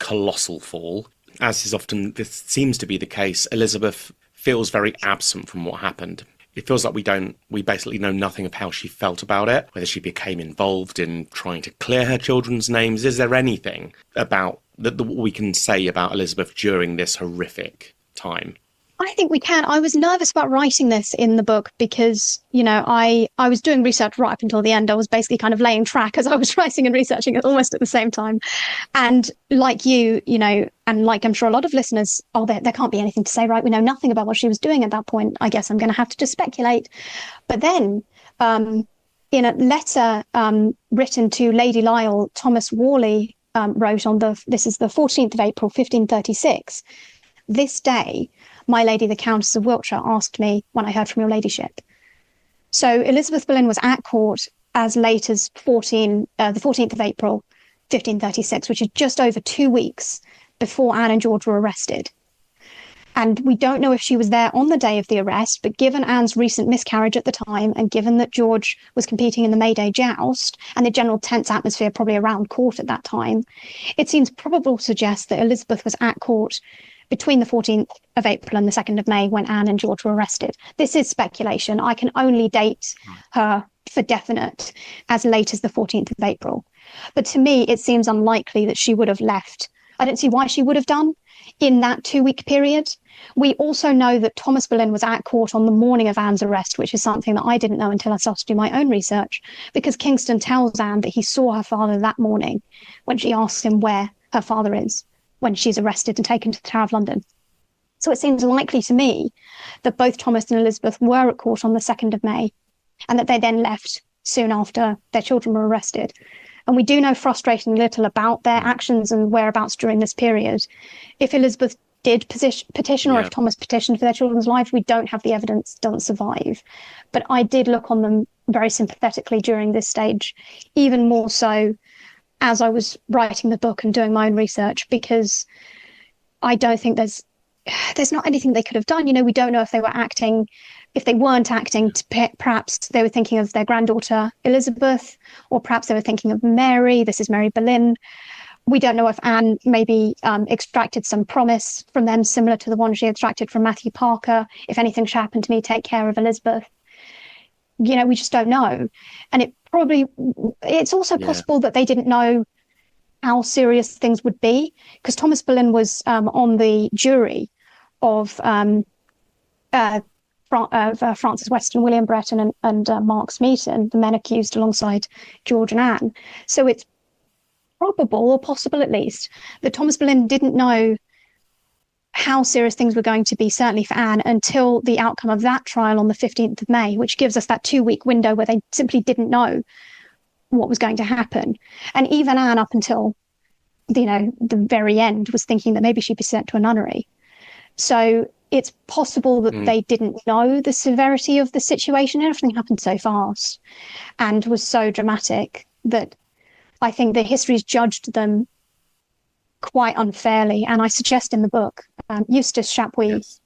colossal fall. As is often, this seems to be the case, Elizabeth feels very absent from what happened. It feels like we basically know nothing of how she felt about it, whether she became involved in trying to clear her children's names. Is there anything about that we can say about Elizabeth during this horrific time? I think we can. I was nervous about writing this in the book because, I was doing research right up until the end. I was basically kind of laying track as I was writing and researching it almost at the same time. And like you, and like I'm sure a lot of listeners, there can't be anything to say, right? We know nothing about what she was doing at that point. I guess I'm going to have to just speculate. But then in a letter written to Lady Lisle, Thomas Worley wrote this is the 14th of April, 1536. This day, my lady, the Countess of Wiltshire, asked me when I heard from your ladyship. So Elizabeth Boleyn was at court as late as the 14th of April, 1536, which is just over 2 weeks before Anne and George were arrested. And we don't know if she was there on the day of the arrest, but given Anne's recent miscarriage at the time, and given that George was competing in the May Day joust, and the general tense atmosphere probably around court at that time, it seems probable to suggest that Elizabeth was at court between the 14th of April and the 2nd of May when Anne and George were arrested. This is speculation. I can only date her for definite as late as the 14th of April. But to me, it seems unlikely that she would have left. I don't see why she would have done in that 2-week period. We also know that Thomas Boleyn was at court on the morning of Anne's arrest, which is something that I didn't know until I started to do my own research, because Kingston tells Anne that he saw her father that morning when she asks him where her father is when she's arrested and taken to the Tower of London. So it seems likely to me that both Thomas and Elizabeth were at court on the 2nd of May and that they then left soon after their children were arrested. And we do know frustratingly little about their actions and whereabouts during this period. If Elizabeth did petition or if Thomas petitioned for their children's lives, we don't have the evidence, doesn't survive. But I did look on them very sympathetically during this stage, even more so as I was writing the book and doing my own research, because I don't think there's not anything they could have done. We don't know if they were acting, if they weren't acting, perhaps they were thinking of their granddaughter, Elizabeth, or perhaps they were thinking of Mary. This is Mary Boleyn. We don't know if Anne maybe extracted some promise from them similar to the one she extracted from Matthew Parker. If anything should happen to me, take care of Elizabeth. We just don't know. And it's also possible that they didn't know how serious things would be, because Thomas Boleyn was on the jury of Francis Weston, William Brereton and Mark Smeaton, the men accused alongside George and Anne. So it's probable, or possible at least, that Thomas Boleyn didn't know how serious things were going to be, certainly for Anne, until the outcome of that trial on the 15th of May, which gives us that 2-week window where they simply didn't know what was going to happen. And even Anne, up until the very end, was thinking that maybe she'd be sent to a nunnery. So it's possible that they didn't know the severity of the situation. Everything happened so fast and was so dramatic that I think the histories judged them quite unfairly. And I suggest in the book, Eustace Chapuis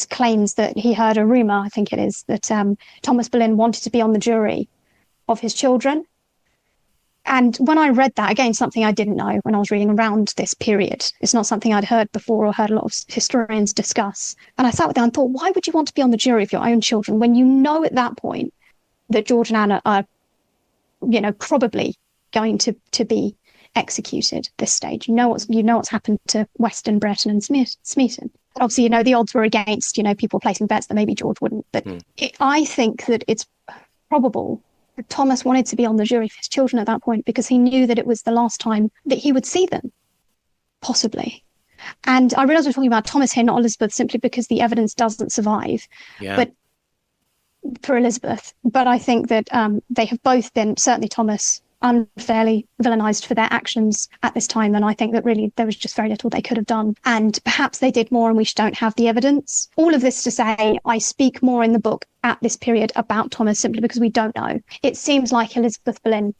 claims that he heard a rumour, I think it is, that Thomas Boleyn wanted to be on the jury of his children. And when I read that, again, something I didn't know when I was reading around this period, it's not something I'd heard before or heard a lot of historians discuss. And I sat with that and thought, why would you want to be on the jury of your own children when you know at that point that George and Anne are probably going to be executed at this stage? You know what's happened to Weston, Brereton and Smeaton. Obviously, the odds were against, people placing bets that maybe George wouldn't. But I think that it's probable that Thomas wanted to be on the jury for his children at that point because he knew that it was the last time that he would see them, possibly. And I realise we're talking about Thomas here, not Elizabeth, simply because the evidence doesn't survive. Yeah. But for Elizabeth. But I think that they have both been, certainly Thomas, unfairly villainised for their actions at this time. And I think that really there was just very little they could have done. And perhaps they did more and we just don't have the evidence. All of this to say, I speak more in the book at this period about Thomas simply because we don't know. It seems like Elizabeth Boleyn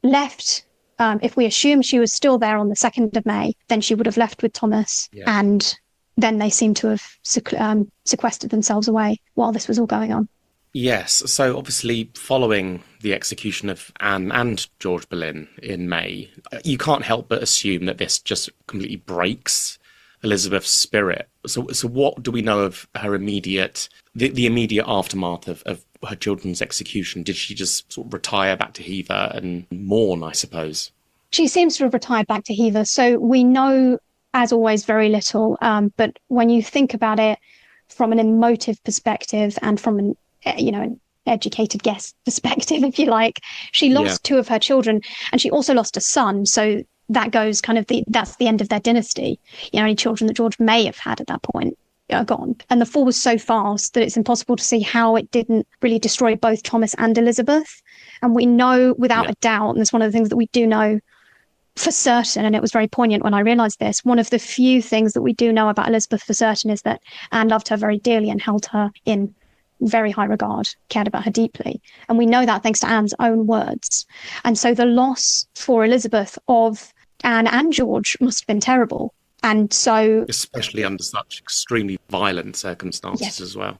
left. If we assume she was still there on the 2nd of May, then she would have left with Thomas. Yeah. And then they seem to have sequestered themselves away while this was all going on. Yes, so obviously following the execution of Anne and George Boleyn in May, you can't help but assume that this just completely breaks Elizabeth's spirit. So what do we know of her immediate, the immediate aftermath of her children's execution? Did she just sort of retire back to Hever and mourn, I suppose? She seems to have retired back to Hever, so we know, as always, very little. But when you think about it from an emotive perspective and from an educated guess perspective, if you like, she lost 2 of her children and she also lost a son. So that goes that's the end of their dynasty. Any children that George may have had at that point are gone. And the fall was so fast that it's impossible to see how it didn't really destroy both Thomas and Elizabeth. And we know without a doubt, and it's one of the things that we do know for certain, and it was very poignant when I realised this, one of the few things that we do know about Elizabeth for certain is that Anne loved her very dearly and held her in very high regard, cared about her deeply. And we know that thanks to Anne's own words. And so the loss for Elizabeth of Anne and George must have been terrible. And so... especially under such extremely violent circumstances as well.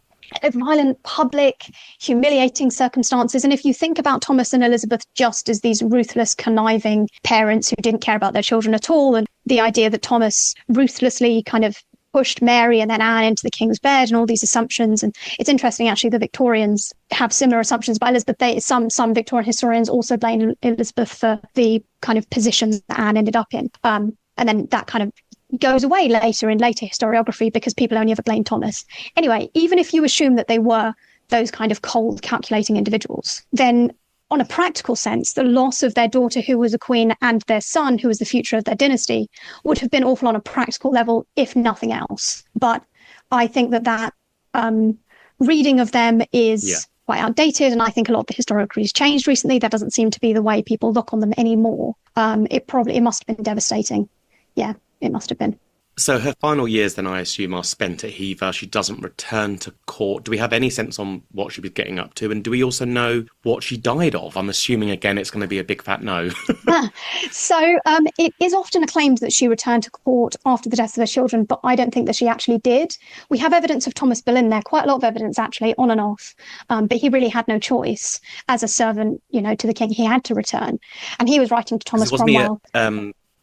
Violent, public, humiliating circumstances. And if you think about Thomas and Elizabeth just as these ruthless, conniving parents who didn't care about their children at all, and the idea that Thomas ruthlessly kind of pushed Mary and then Anne into the king's bed and all these assumptions. And it's interesting, actually, the Victorians have similar assumptions by Elizabeth. Some Victorian historians also blame Elizabeth for the kind of positions that Anne ended up in. And then that kind of goes away later in later historiography because people only ever blame Thomas. Anyway, even if you assume that they were those kind of cold, calculating individuals, then on a practical sense, the loss of their daughter, who was a queen, and their son, who was the future of their dynasty, would have been awful on a practical level, if nothing else. But I think that reading of them is quite outdated, and I think a lot of the historiography has changed recently. That doesn't seem to be the way people look on them anymore. It must have been devastating. Yeah, it must have been. So her final years, then, I assume, are spent at Hever. She doesn't return to court. Do we have any sense on what she was getting up to? And do we also know what she died of? I'm assuming, again, it's going to be a big fat no. So it is often claimed that she returned to court after the deaths of her children, but I don't think that she actually did. We have evidence of Thomas Boleyn there, quite a lot of evidence, actually, on and off. But he really had no choice. As a servant, to the king, he had to return. And he was writing to Thomas Cromwell.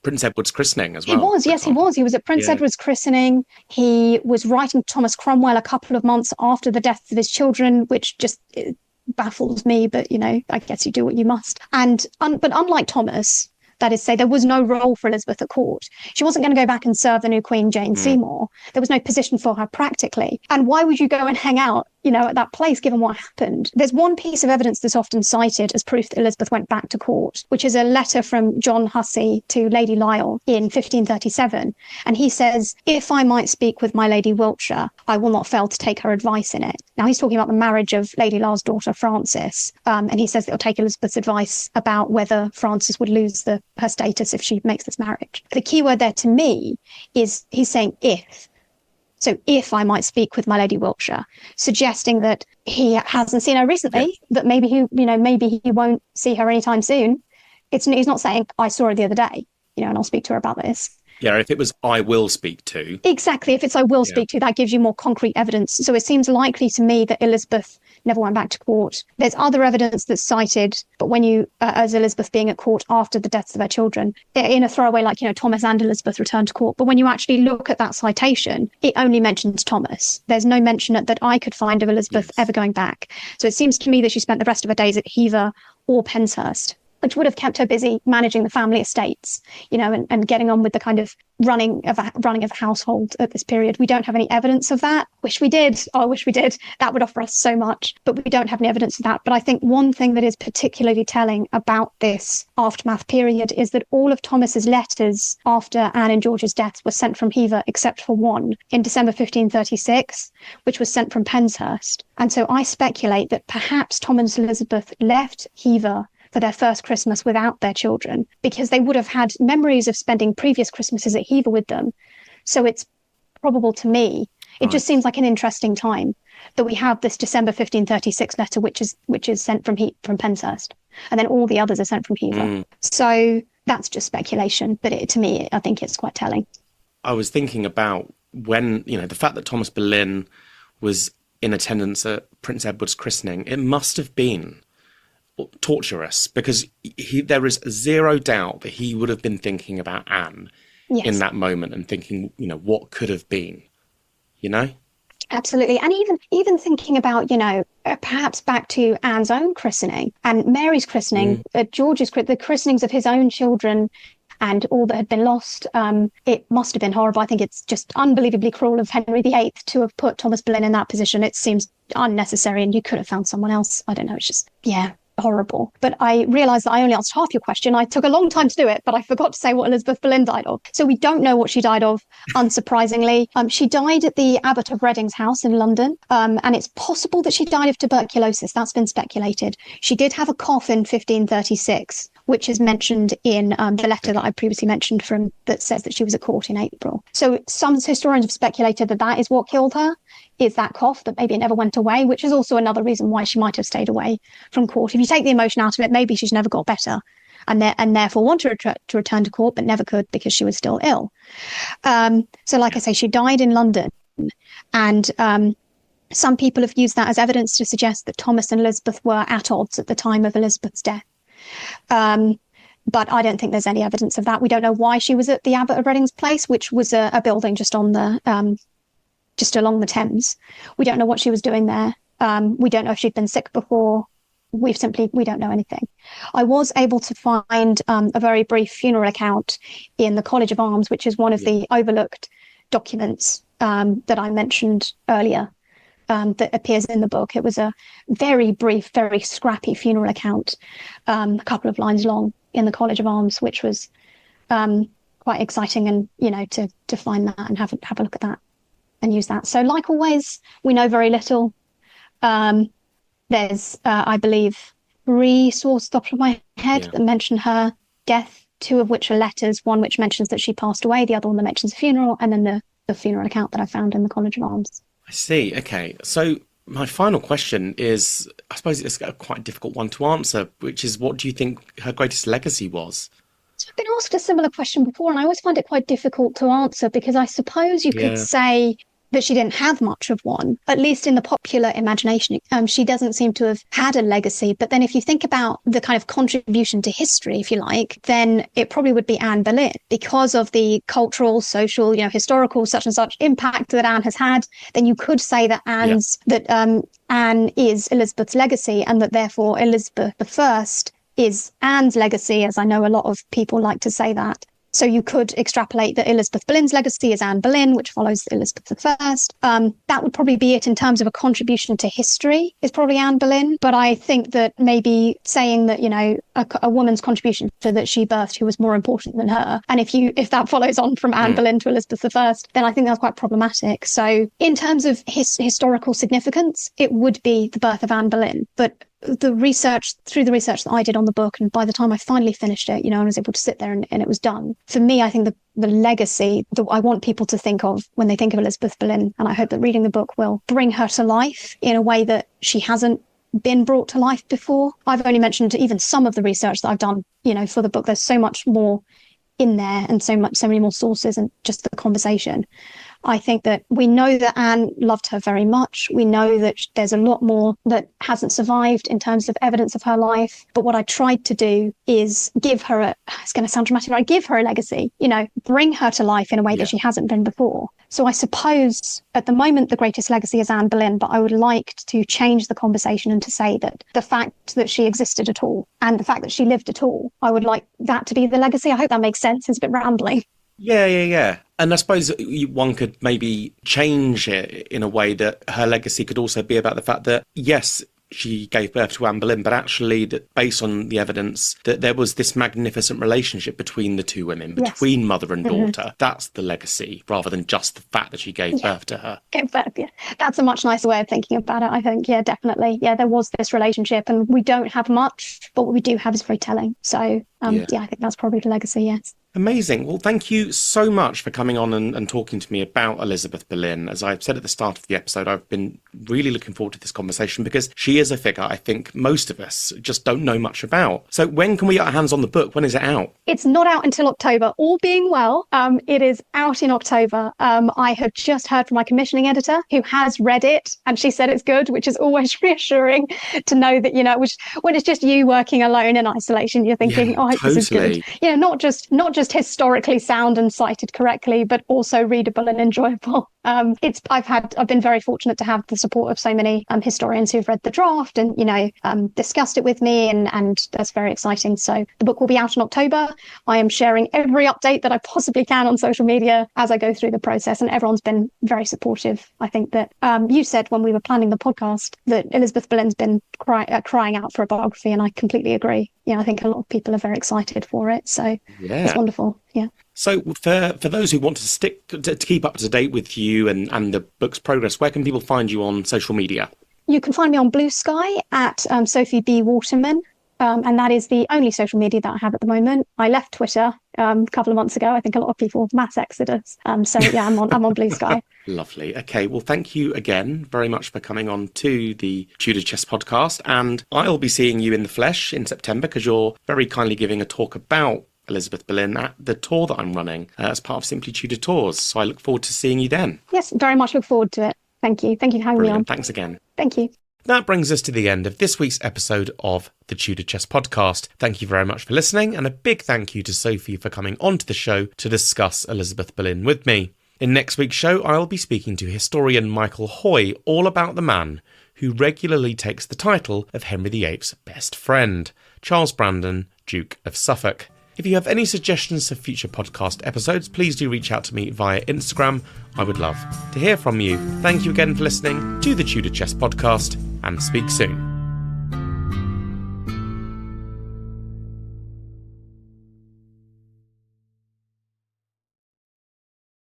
Prince Edward's christening as well. He was, yes, he was. He was at Prince Edward's christening. He was writing to Thomas Cromwell a couple of months after the deaths of his children, which just baffles me. But, I guess you do what you must. And but unlike Thomas, that is to say, there was no role for Elizabeth at court. She wasn't going to go back and serve the new Queen, Jane Seymour. There was no position for her practically. And why would you go and hang out, at that place, given what happened? There's one piece of evidence that's often cited as proof that Elizabeth went back to court, which is a letter from John Hussey to Lady Lisle in 1537. And he says, "If I might speak with my Lady Wiltshire, I will not fail to take her advice in it." Now, he's talking about the marriage of Lady Lisle's daughter, Frances. And he says that he'll take Elizabeth's advice about whether Frances would lose her status if she makes this marriage. The key word there to me is he's saying if. So if I might speak with my Lady Wiltshire, suggesting that he hasn't seen her recently, that maybe he won't see her anytime soon. He's not saying I saw her the other day, and I'll speak to her about this. Yeah, if it was I will speak to. Exactly. If it's I will speak to, that gives you more concrete evidence. So it seems likely to me that Elizabeth never went back to court. There's other evidence that's cited, but when you, as Elizabeth being at court after the deaths of her children, in a throwaway, like, Thomas and Elizabeth returned to court. But when you actually look at that citation, it only mentions Thomas. There's no mention that I could find of Elizabeth ever going back. So it seems to me that she spent the rest of her days at Hever or Penshurst, which would have kept her busy managing the family estates, and getting on with the kind of running of a household at this period. We don't have any evidence of that. Wish we did. Oh, I wish we did. That would offer us so much, but we don't have any evidence of that. But I think one thing that is particularly telling about this aftermath period is that all of Thomas's letters after Anne and George's deaths were sent from Hever, except for one in December 1536, which was sent from Penshurst. And so I speculate that perhaps Thomas and Elizabeth left Hever for their first Christmas without their children, because they would have had memories of spending previous Christmases at Hever with them. So it's probable to me, it just seems like an interesting time that we have this December 1536 letter, which is sent from Penshurst, and then all the others are sent from Hever. So that's just speculation, but to me, I think it's quite telling. I was thinking about when, the fact that Thomas Boleyn was in attendance at Prince Edward's christening, it must have been torturous, because there is zero doubt that he would have been thinking about Anne in that moment and thinking, what could have been, Absolutely. And even thinking about, perhaps back to Anne's own christening and Mary's christening, George's, the christenings of his own children and all that had been lost. It must have been horrible. I think it's just unbelievably cruel of Henry VIII to have put Thomas Boleyn in that position. It seems unnecessary, and you could have found someone else. I don't know. It's just, horrible. But I realised that I only answered half your question. I took a long time to do it, but I forgot to say what Elizabeth Boleyn died of. So we don't know what she died of, unsurprisingly. She died at the Abbot of Reading's house in London, and it's possible that she died of tuberculosis. That's been speculated. She did have a cough in 1536, which is mentioned in the letter that I previously mentioned that says that she was at court in April. So some historians have speculated that is what killed her, is that cough, that maybe it never went away, which is also another reason why she might have stayed away from court. If you take the emotion out of it, maybe she's never got better and therefore wanted to return to court, but never could because she was still ill. So like I say, she died in London, and some people have used that as evidence to suggest that Thomas and Elizabeth were at odds at the time of Elizabeth's death. But I don't think there's any evidence of that. We don't know why she was at the Abbot of Reading's place, which was a building just on the just along the Thames. We don't know what she was doing there. We don't know if she'd been sick before. We don't know anything. I was able to find a very brief funeral account in the College of Arms, which is one of the overlooked documents that I mentioned earlier, that appears in the book. It was a very brief, very scrappy funeral account, a couple of lines long, in the College of Arms, which was quite exciting, and to find that and have a look at that and use that. So like always, we know very little. There's I believe 3 sources off the top of my head that mention her death, 2 of which are letters, one which mentions that she passed away, the other one that mentions a funeral, and then the funeral account that I found in the College of Arms. I see. Okay, so my final question is, I suppose it's a quite difficult one to answer, which is, what do you think her greatest legacy was? So I've been asked a similar question before, and I always find it quite difficult to answer, because I suppose you could say that she didn't have much of one, at least in the popular imagination. She doesn't seem to have had a legacy. But then if you think about the kind of contribution to history, if you like, then it probably would be Anne Boleyn, because of the cultural, social, historical, such and such impact that Anne has had. Then you could say that Anne is Elizabeth's legacy, and that therefore Elizabeth I is Anne's legacy, as I know a lot of people like to say that. So you could extrapolate that Elizabeth Boleyn's legacy is Anne Boleyn, which follows Elizabeth I. That would probably be it in terms of a contribution to history, is probably Anne Boleyn. But I think that maybe saying that, a woman's contribution to that she birthed who was more important than her, and if that follows on from Anne Boleyn to Elizabeth I, then I think that's quite problematic. So in terms of historical significance, it would be the birth of Anne Boleyn. But through the research that I did on the book, and by the time I finally finished it, I was able to sit there and it was done. For me, I think the legacy that I want people to think of when they think of Elizabeth Boleyn, and I hope that reading the book will bring her to life in a way that she hasn't been brought to life before. I've only mentioned even some of the research that I've done, for the book. There's so much more in there, and so many more sources, and just the conversation. I think that we know that Anne loved her very much. We know that there's a lot more that hasn't survived in terms of evidence of her life. But what I tried to do is give her it's going to sound dramatic, but I give her a legacy, bring her to life in a way that she hasn't been before. So I suppose at the moment, the greatest legacy is Anne Boleyn, but I would like to change the conversation and to say that the fact that she existed at all and the fact that she lived at all, I would like that to be the legacy. I hope that makes sense. It's a bit rambling. Yeah. And I suppose one could maybe change it in a way that her legacy could also be about the fact that, yes, she gave birth to Anne Boleyn, but actually, that based on the evidence, that there was this magnificent relationship between the two women, between mother and daughter. That's the legacy, rather than just the fact that she gave birth to her. Gave birth, yeah. That's a much nicer way of thinking about it, I think. Yeah, definitely. Yeah, there was this relationship, and we don't have much, but what we do have is very telling. So, I think that's probably the legacy, yes. Amazing. Well, thank you so much for coming on and talking to me about Elizabeth Boleyn. As I've said at the start of the episode, I've been really looking forward to this conversation because she is a figure I think most of us just don't know much about. So when can we get our hands on the book? When is it out? It's not out until October. All being well, it is out in October. I have just heard from my commissioning editor who has read it, and she said it's good, which is always reassuring to know that, when it's just you working alone in isolation, you're thinking, I hope this is good. Not just historically sound and cited correctly, but also readable and enjoyable. I've been very fortunate to have the support of so many historians who've read the draft and discussed it with me, and that's very exciting. So the book will be out in October. I am sharing every update that I possibly can on social media as I go through the process, and everyone's been very supportive. I think that you said when we were planning the podcast that Elizabeth Boleyn's been crying out for a biography, and I completely agree. I think a lot of people are very excited for it. So it's wonderful. Yeah. So for those who want to keep up to date with you and the book's progress, where can people find you on social media? You can find me on Blue Sky at Sophie B. Waterman. And that is the only social media that I have at the moment. I left Twitter a couple of months ago. I think a lot of people, mass exodus. I'm on Blue Sky. Lovely. Okay. Well, thank you again very much for coming on to the Tudor Chess podcast. And I'll be seeing you in the flesh in September because you're very kindly giving a talk about Elizabeth Boleyn at the tour that I'm running as part of Simply Tudor Tours. So I look forward to seeing you then. Yes, very much look forward to it. Thank you. Thank you for having me on. Thanks again. Thank you. That brings us to the end of this week's episode of the Tudor Chess podcast. Thank you very much for listening, and a big thank you to Sophie for coming onto the show to discuss Elizabeth Boleyn with me. In next week's show, I'll be speaking to historian Michael Hoy all about the man who regularly takes the title of Henry VIII's best friend, Charles Brandon, Duke of Suffolk. If you have any suggestions for future podcast episodes, please do reach out to me via Instagram. I would love to hear from you. Thank you again for listening to the Tudor Chess podcast, and speak soon.